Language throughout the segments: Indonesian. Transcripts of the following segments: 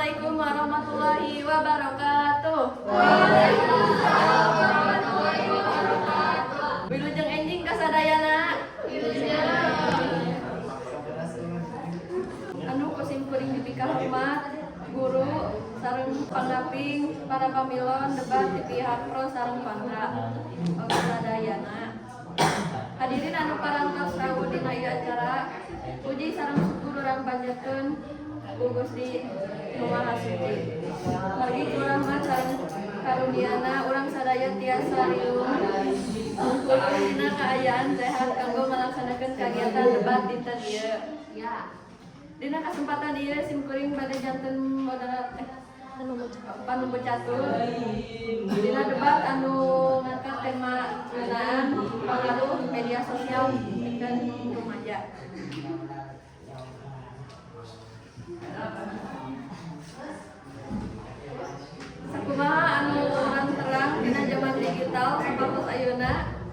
Assalamualaikum warahmatullahi wabarakatuh. Waalaikumsalam warahmatullahi wabarakatuh. Wilujeng enjing kasadayana. Anu kusim kuring dipikah umat, guru sareng pandamping para pamilon debat di pihak pro sareng kontra kasadayana. Hadirin anu parantos rawuh dina ieu acara, puji sareng syukur urang panjatkeun ku Gusti Nu Maha Suci. Margi ku rahmat sareng karuniana urang sadaya tiasa riluh mungkulkeun dina kaayaan sehat kanggo melaksanakeun kagiatan debat dinten ieu. Dina kasempatan ieu simkuring bade janten moderat panumbu catur dina debat anu ngangkat tema ngeunaan pengaruh media sosial pikeun rumaja. Sakumaha anu urang terang dina zaman digital sapertos ayeuna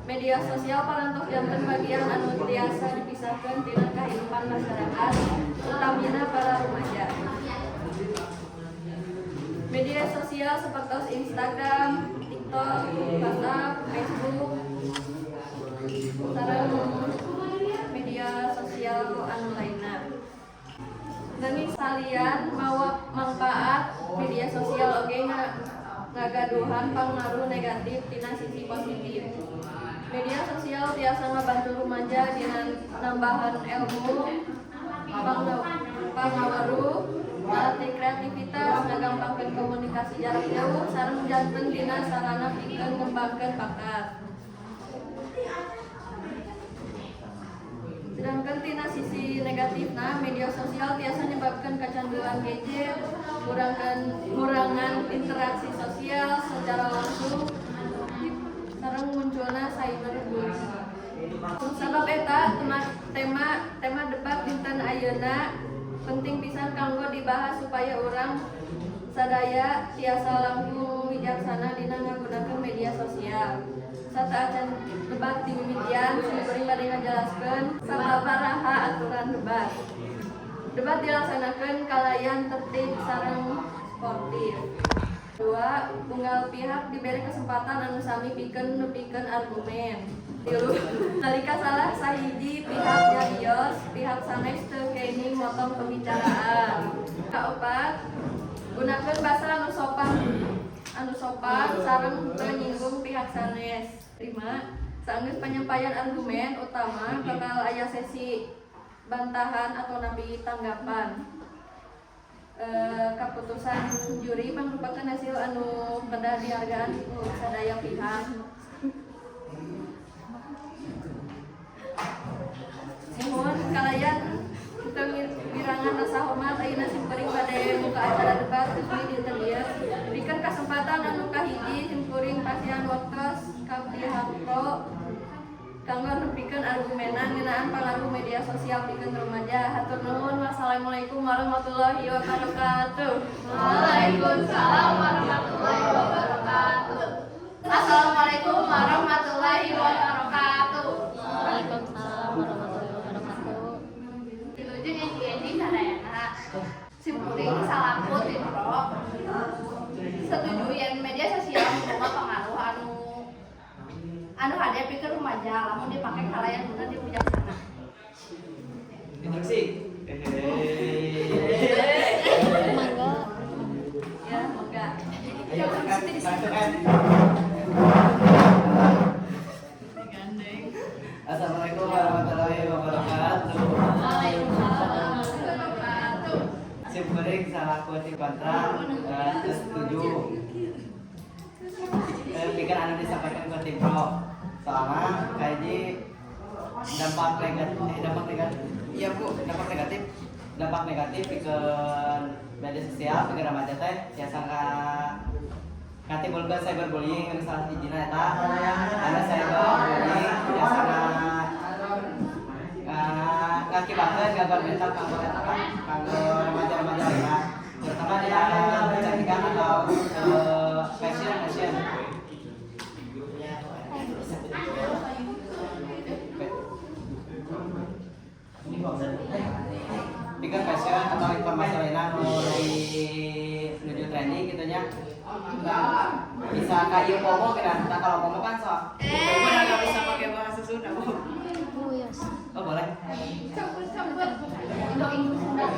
media sosial parantos janten bagian anu tiasa dipisahkeun tina kahidupan masyarakat utamina para rumaja. Media sosial seperti Instagram, TikTok, WhatsApp, Facebook, sareng media sosial anu lainna. Nami salian mawa manfaat media sosial oge ngagaduhan pangaruh negatif tina sisi positif. Media sosial biasa ngabantu rumaja dina nambahan ilmu, pangawaruh, melatih kreativitas, ngagampangkeun komunikasi jarak jauh, sareng janten dina sarana pikeun ngembangkeun bakat. Sedangkan tina sisi negatifna, media sosial biasa nyebabkeun kecanduan gadget, ngurangan interaksi sosial secara langsung, sareng munculna cyberbullying. Sabab eta tema debat dinten ayeuna penting pisan kanggo dibahas supaya orang sadaya tiasa langkung wijaksana dina ngagunakeun media sosial. Sataacan debat dimimitian simkuring bade ngajelaskeun sababaraha aturan debat. Debat dilaksanakeun kalayan tertib sareng sportif. 2. Unggal pihak diberi kesempatan anu sami pikeun nepikeun argumen. 3. Nalika salah sahiji pihak nyarios, pihak sanes teu kenging motong pembicaraan. 4. Gunakeun basa anu sopan sareng teu nyinggung pihak sanes. 5. Saenggeus penyampaian argumen utama bakal aya sesi bantahan atau napi tanggapan. Keputusan juri merupakan hasil anu pada dihargaan ku sadaya pihak. Mohon kalayan teu wirangan rasa hormat ayeuna simkuring bade muka acara debat resmi dinten ieu. Berikan kesempatan anu kahiji simkuring pasihan waktos ka pihak pro kanggo nepikeun argumenna ngeunaan pengaruh media sosial pikeun rumaja. Hatur nuhun. Wassalamualaikum warahmatullahi wabarakatuh. Waalaikumsalam warahmatullahi wabarakatuh. Assalamualaikum warahmatullahi wabarakatuh. Waalaikumsalam warahmatullahi wabarakatuh. Dilujeng enjing sadayana. Simkuring salaput intro. Setuju yen media sosial membawa pengaruh anu hade pikeun rumaja lamun dipake kalayan bener dibijaksana. Instruksi. Mangga. Ya, moga. Ayo angkat. Assalamualaikum warahmatullahi wabarakatuh. Waalaikumsalam warahmatullahi wabarakatuh. Simkuring salaku ti kontra setuju. Pikir anu disampaikan ke tim pro. Soalnya kaji dampak negatif pikeun media sosial pikeun remaja teh tiasa katimbulkeun cyberbullying anu salah hijina eta anu cyberbullying biasana ngakibatkeun gangguan mental kanggo remaja-remaja lainna terutama di kecantikan atau fashion. Bikin fashion atau informasi lainnya kayu pomo kan, nah kalau pomo kan so, pomo nggak bisa pakai bahasa Sunda. Oh yes. Oh boleh. Campur-campur Indo-Indo Sunda.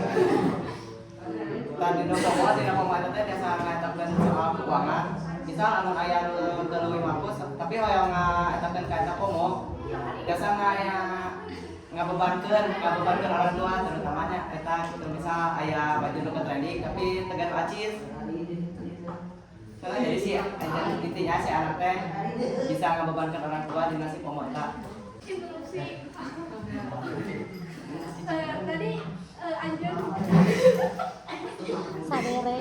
Tadi dong pomo, tidak pomo itu teh biasa ngatakan soal keuangan. Misal anu aya nu teu leuwih mampus, tapi hoyong ngatakan ka eta pomo, biasa ngabebankeun orang tua terutamanya eta gitu misal aya baju nu trending tapi tegan acis. Karena jadi sih intinya si anak teh bisa ngabebankan orang tua di nasi pomo eta. Interupsi. Tadi Anjing. Sadere.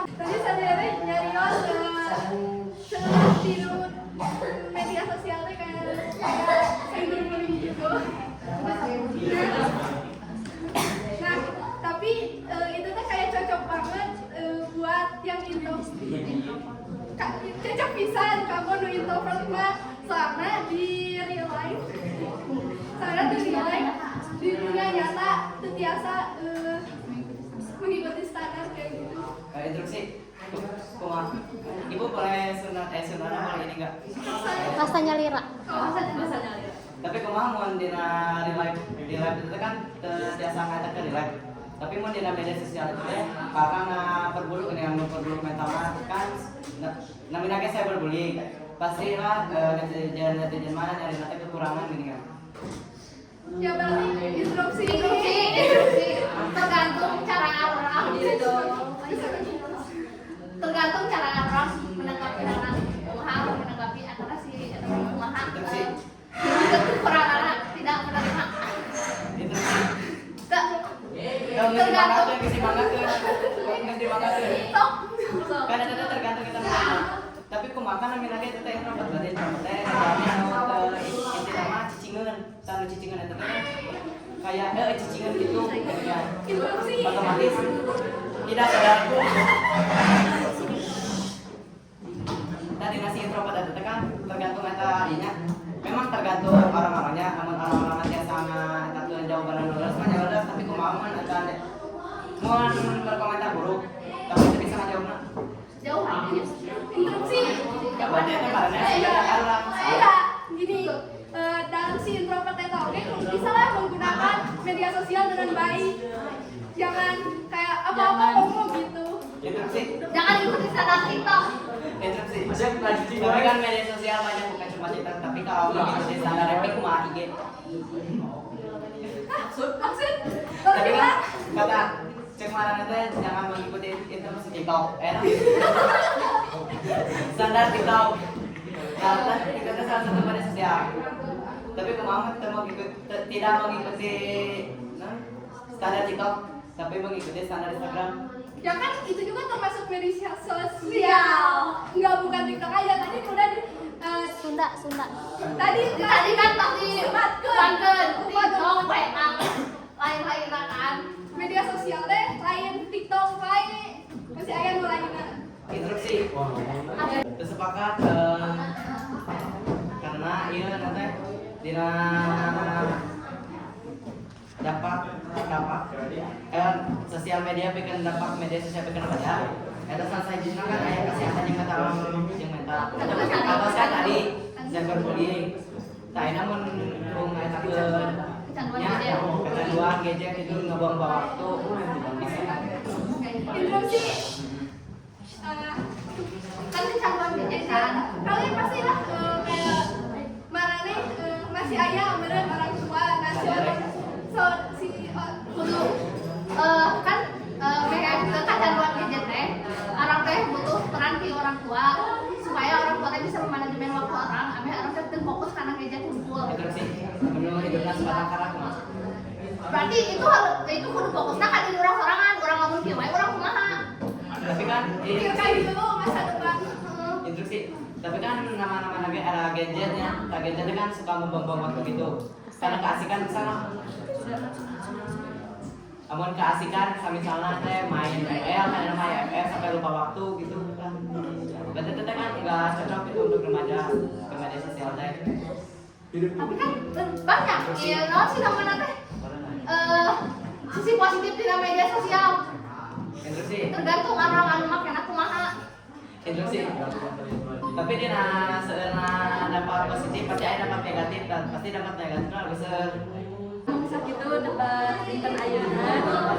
Tadi sadere nyarios tiru media sosialnya kayak sayur-sayuran gitu. Nah, tapi itu tuh kayak cocok banget buat yang introvert. Cocok pisan kamu nu introvert mah soalnya di real life. Di dunia nyata terbiasa mengikuti standar kayak gitu. Instruksi, kumaha? Ibu boleh sunat boleh ini enggak? Rasanya lira. Masanya Tapi kumaha mun dina real life itu kan biasa ngajak ke real life. Tapi mun dina media sosial itu teh karena perbuluk ini yang perbuluk mental kan namanya ge cyberbullying. Pastilah netizen mana nyari nanti kekurangan gini kan. Ya berarti instruksi tergantung cara orang menanggapi anak kumaha menanggapi antara si kumaha kekurangan tidak menerima tergantung Kan ada tergantung kita mana. Tapi kumakan namina ge teh introvert berarti introvert teh inti nama cicingeun, tanu cicingeun eta teh kayak cicingeun gitu ya. Otomatis tidak sadarku. Tadi nasi introvert eta teh kan tergantung eta inya. Memang tergantung orang-orangnya, namun orang-orang yang sangat takut jawaban lulus mah lulus tapi kumaha eta mau berkomentar buruk tapi tidak bisa ngajawabna. jauh aja instruksi gini dalam si introvert itu oke bisa lah menggunakan media sosial dengan baik, jangan kayak apa-apa ngomong gitu, jangan ikuti standar TikTok. Tapi kan media sosial banyak bukan cuma TikTok, tapi kalau mengikuti standar epic kumaha IG. Maksud Tapi kan kata cek mana teh jangan mengikuti itu TikTok, standar TikTok. Karena itu salah satu media sosial. Tapi kemauan tidak mengikuti standar TikTok, tapi mengikuti standar Instagram. Ya kan itu juga termasuk media sosial. Enggak bukan TikTok aja, tadi udah di Sunda. tadi kan pasti banten TikTok lain-lain kan. Media sosial deh, lain TikTok lain. Masih ada yang lainnya. Instruksi. Sepakat karena iya nanti dina dampak sosial media bikin dampak media sosial bikin apa ya? Eta saya jina kan aya kesehatan yang kata orang yang mental. Atau saya tadi cyberbullying. Saya mun eta kecanduan gadget itu ngebuang waktu bisa. Instruksi kan kecanduan gadget kan. Kalian pastilah kayak marane masih ayah meren orang tua nasi kudu kan kayak kecanduan gadget teh orang teh butuh peran di orang tua supaya orang tua teh bisa memanajemen waktu orang ame orang teh fokus karena gadget kumpul. Instruksi menurut hidupnya sebatang kara kumaha. Berarti itu kudu fokusnya kan di orang sorangan, orang ngomong kieu wae orang kumaha. Tapi kan Pikirkan dulu masa depan. instruksi. Tapi kan nama-nama lagi ada gadgetnya. Gadgetnya kan suka membuang waktu gitu. Karena keasikan misalnya. Amun keasikan misalnya teh main ML kan ada main ML sampai lupa waktu gitu kan. Berarti teh kan enggak cocok itu untuk remaja ke media sosial teh. Tapi kan banyak ya naon sih namanya teh sisi positif di media sosial. Instruksi. Tergantung orang anu make kumaha. itu sih. Tapi dia dampak positif pasti ada dampak negatif dan pasti dampak negatifnya lebih Sakit itu dapat ikan ayunan